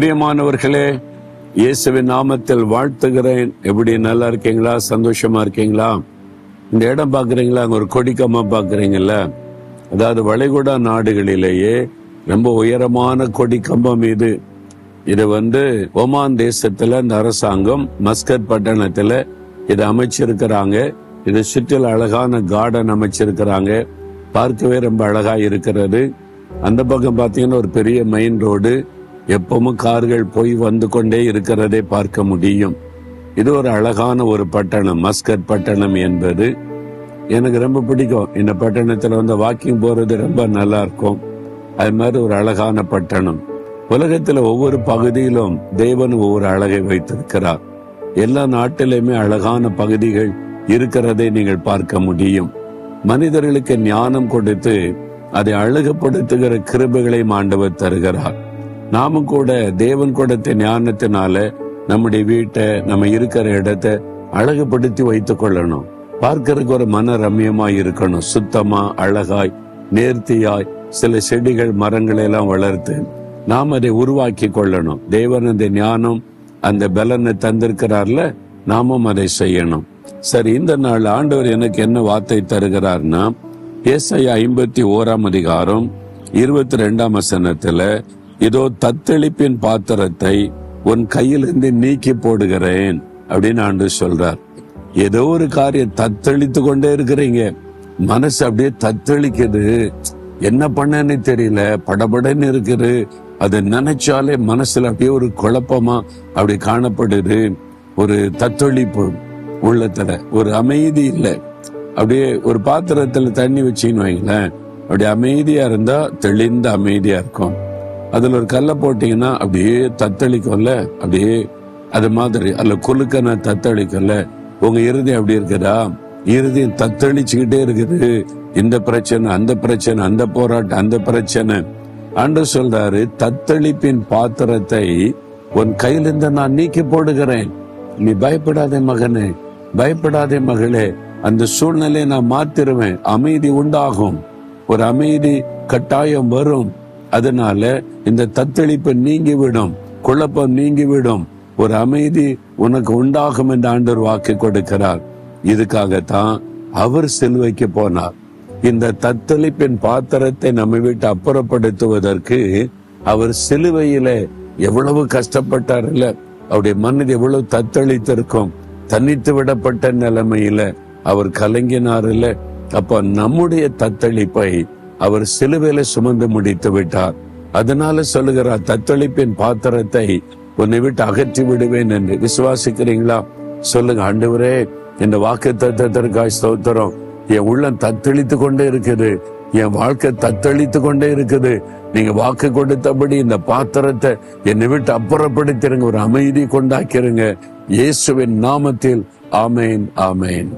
பிரியமானவர்களே, இயேசுவின் நாமத்தில் வாழ்த்துகிறேன். எப்படி நல்லா இருக்கீங்களா? சந்தோஷமா இருக்கீங்களா? இந்த இடம் பாக்குறீங்களா? அங்க ஒரு கொடிக்கம்பம் பாக்குறீங்கல்ல, அதாவது வளைகுடா நாடுகளிலேயே ரொம்ப உயரமான கொடிக்கம்பம் இது. இது ஒமான் தேசத்துல இந்த அரசாங்கம் மஸ்கட் பட்டணத்துல இதை அமைச்சிருக்கிறாங்க. இது சுற்றில அழகான கார்டன் அமைச்சிருக்கிறாங்க. பார்க்கவே ரொம்ப அழகா இருக்கிறது. அந்த பக்கம் பாத்தீங்கன்னா ஒரு பெரிய மெயின் ரோடு, எப்பவும் கார்கள் போய் வந்து கொண்டே இருக்கிறதை பார்க்க முடியும். இது ஒரு அழகான ஒரு பட்டணம், மஸ்கட் பட்டணம் என்பது எனக்கு ரொம்ப பிடிக்கும். இந்த பட்டணத்துல வாக்கிங் போறது ரொம்ப நல்லா இருக்கும். அது மாதிரி ஒரு அழகான பட்டணம். உலகத்துல ஒவ்வொரு பகுதியிலும் தேவன் ஒவ்வொரு அழகை வைத்திருக்கிறார். எல்லா நாட்டிலுமே அழகான பகுதிகள் இருக்கிறதை நீங்கள் பார்க்க முடியும். மனிதர்களுக்கு ஞானம் கொடுத்து அதை அழகுபடுத்துகிற கிருபைகளை ஆண்டவர் தருகிறார். நாமும் கூட தேவன் கொடுத்த ஞானத்தினால நம்முடைய வீட்டை, நம்ம இருக்கிற இடத்தை அழகுபடுத்தி வைத்துக் கொள்ளணும். பார்க்கறதுக்கு ஒரு மன ரம்யமாய் இருக்கணும். சுத்தமா, அழகாய், நேர்த்தியாய் சில செடிகள், மரங்களை எல்லாம் வளர்த்து நாம் அதை உருவாக்கி கொள்ளணும். தேவன் அந்த ஞானம், அந்த பலனை தந்திருக்கிறார்ல, நாமும் அதை செய்யணும். சரி, இந்த நாள் ஆண்டவர் எனக்கு என்ன வார்த்தை தருகிறார்னா, ஏசாயா 51 22 இதோ தத்தளிப்பின் பாத்திரத்தை உன் கையிலிருந்து நீக்கி போடுகிறேன் அப்படின்னு ஆண்டவர் சொல்றார். ஏதோ ஒரு காரியம் தத்தளித்து கொண்டே இருக்கிறீங்க, மனசு அப்படியே தத்தளிக்குது, என்ன பண்ணன்னு தெரியல, படபடன்னு இருக்குது. அதை நினைச்சாலே மனசுல அப்படியே ஒரு குழப்பமா அப்படி காணப்படுது. ஒரு தத்தளிப்பு உள்ளத்துல, ஒரு அமைதி இல்லை. அப்படியே ஒரு பாத்திரத்துல தண்ணி வச்சின்னு வைங்களேன், அப்படி அமைதியா இருந்தா தெளிந்த அமைதியா இருக்கும். அதுல ஒரு கல்லை போட்டீங்கன்னா அப்படியே தத்தளிக்கல, அப்படியே அது மாதிரி அல்ல குலுக்கன தத்தளிக்கல. உங்க இறுதியம் அப்படி இருக்குதா? இறுதியம் தத்தளிச்சுக்கிட்டே இருக்குது. இந்த பிரச்சனை, அந்த பிரச்சனை, அந்த போராட்டம், அந்த பிரச்சனை. ஆண்டவர் சொல்றாரு, தத்தளிப்பின் பாத்திரத்தை உன் கையிலிருந்து நான் நீக்கி போடுகிறேன். நீ பயப்படாதே மகனே, பயப்படாதே மகளே, அந்த சூழ்நிலையை நான் மாத்திருவேன். அமைதி உண்டாகும், ஒரு அமைதி கட்டாயம் வரும். அதனால இந்த தத்தளிப்பு நீங்கிவிடும், குழப்பம் நீங்கிவிடும், ஒரு அமைதி உனக்கு உண்டாகும் என்று ஆண்டவர் வாக்கு கொடுக்கிறார். இதுக்காகத்தான் அவர் சிலுவைக்கு போனார். இந்த தத்தளிப்பின் பாத்திரத்தை நம்ம விட்டு அப்புறப்படுத்துவதற்கு அவர் சிலுவையில எவ்வளவு கஷ்டப்பட்டார் இல்ல, அவருடைய மனது எவ்வளவு தத்தளித்திருக்கும். தனித்து விடப்பட்ட நிலைமையில அவர் கலங்கினார் இல்ல. அப்ப நம்முடைய தத்தளிப்பை அவர் சிலுவையில சுமந்து முடித்து விட்டார். அதனால சொல்லுகிறார், தத்தளிப்பின் பாத்திரத்தை உன்னை விட்டு அகற்றி விடுவேன் என்று. விசுவாசிக்கிறீங்களா? சொல்லுங்க, ஆண்டவரே இந்த வாக்கு தத்தத்திற்காய் ஸ்தோத்திரம். என் உள்ளம் தத்தளித்து கொண்டே இருக்குது, என் வாழ்க்கை தத்தளித்து கொண்டே இருக்குது. நீங்க வாக்கு கொடுத்தபடி இந்த பாத்திரத்தை என்னை விட்டு அப்புறப்படுத்திருங்க, ஒரு அமைதி கொண்டாக்கிறங்க. இயேசுவின் நாமத்தில் ஆமேன், ஆமேன்.